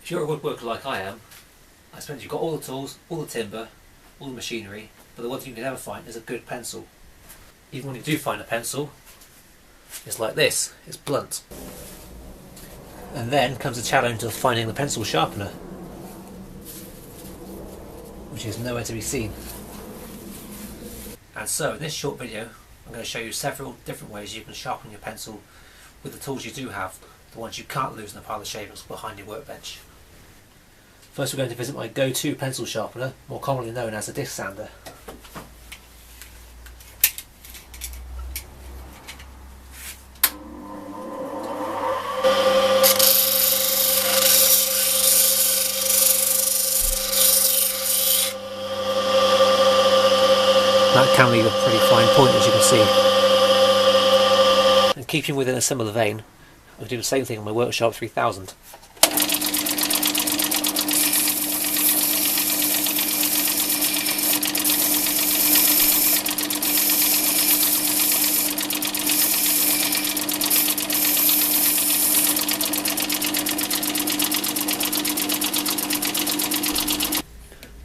If you're a woodworker like I am, I suppose you've got all the tools, all the timber, all the machinery, but the one thing you can never find is a good pencil. Even when you do find a pencil, it's like this, it's blunt. And then comes the challenge of finding the pencil sharpener, which is nowhere to be seen. And so in this short video I'm going to show you several different ways you can sharpen your pencil with the tools you do have, the ones you can't lose in the pile of shavings behind your workbench. First we're going to visit my go-to pencil sharpener, more commonly known as a disc sander. That can leave a pretty fine point, as you can see. And keeping within a similar vein, I'm doing the same thing on my Workshop 3000.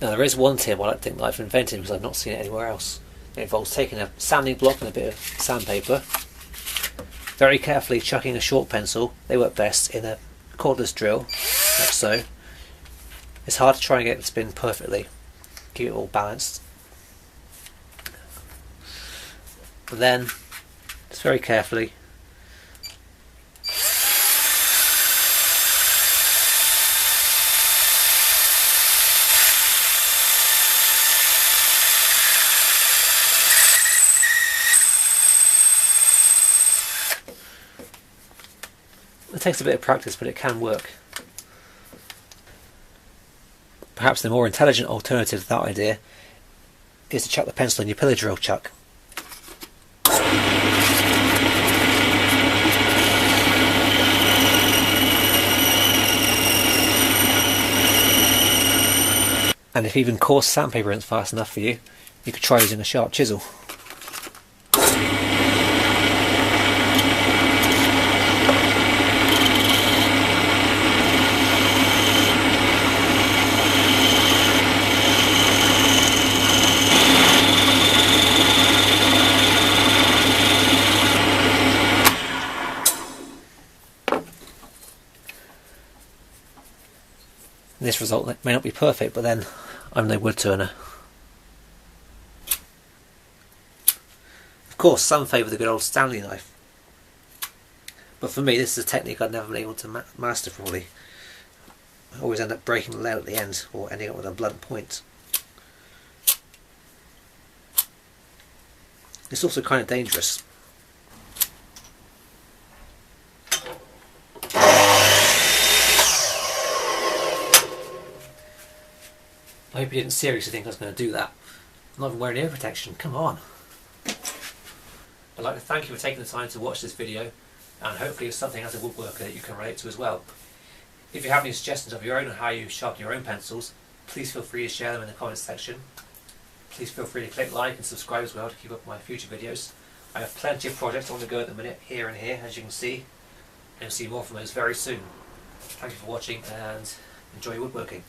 Now there is one tip I think that I've invented because I've not seen it anywhere else. It involves taking a sanding block and a bit of sandpaper, very carefully chucking a short pencil, they work best, in a cordless drill, like so. It's hard to try and get it to spin perfectly, keep it all balanced. But then, just very carefully, it takes a bit of practice, but it can work. Perhaps the more intelligent alternative to that idea is to chuck the pencil in your pillar drill chuck. And if even coarse sandpaper isn't fast enough for you, you could try using a sharp chisel. This result may not be perfect, but then I'm no wood turner. Of course, some favour the good old Stanley knife, but for me this is a technique I've never been able to master fully. I always end up breaking the lead at the end, or ending up with a blunt point. It's also kind of dangerous. I hope you didn't seriously think I was going to do that. I'm not even wearing ear protection, come on. I'd like to thank you for taking the time to watch this video, and hopefully it's something as a woodworker that you can relate to as well. If you have any suggestions of your own on how you sharpen your own pencils, please feel free to share them in the comments section. Please feel free to click like and subscribe as well to keep up with my future videos. I have plenty of projects on the go at the minute, here and here, as you can see, and you'll see more from those very soon. Thank you for watching and enjoy your woodworking.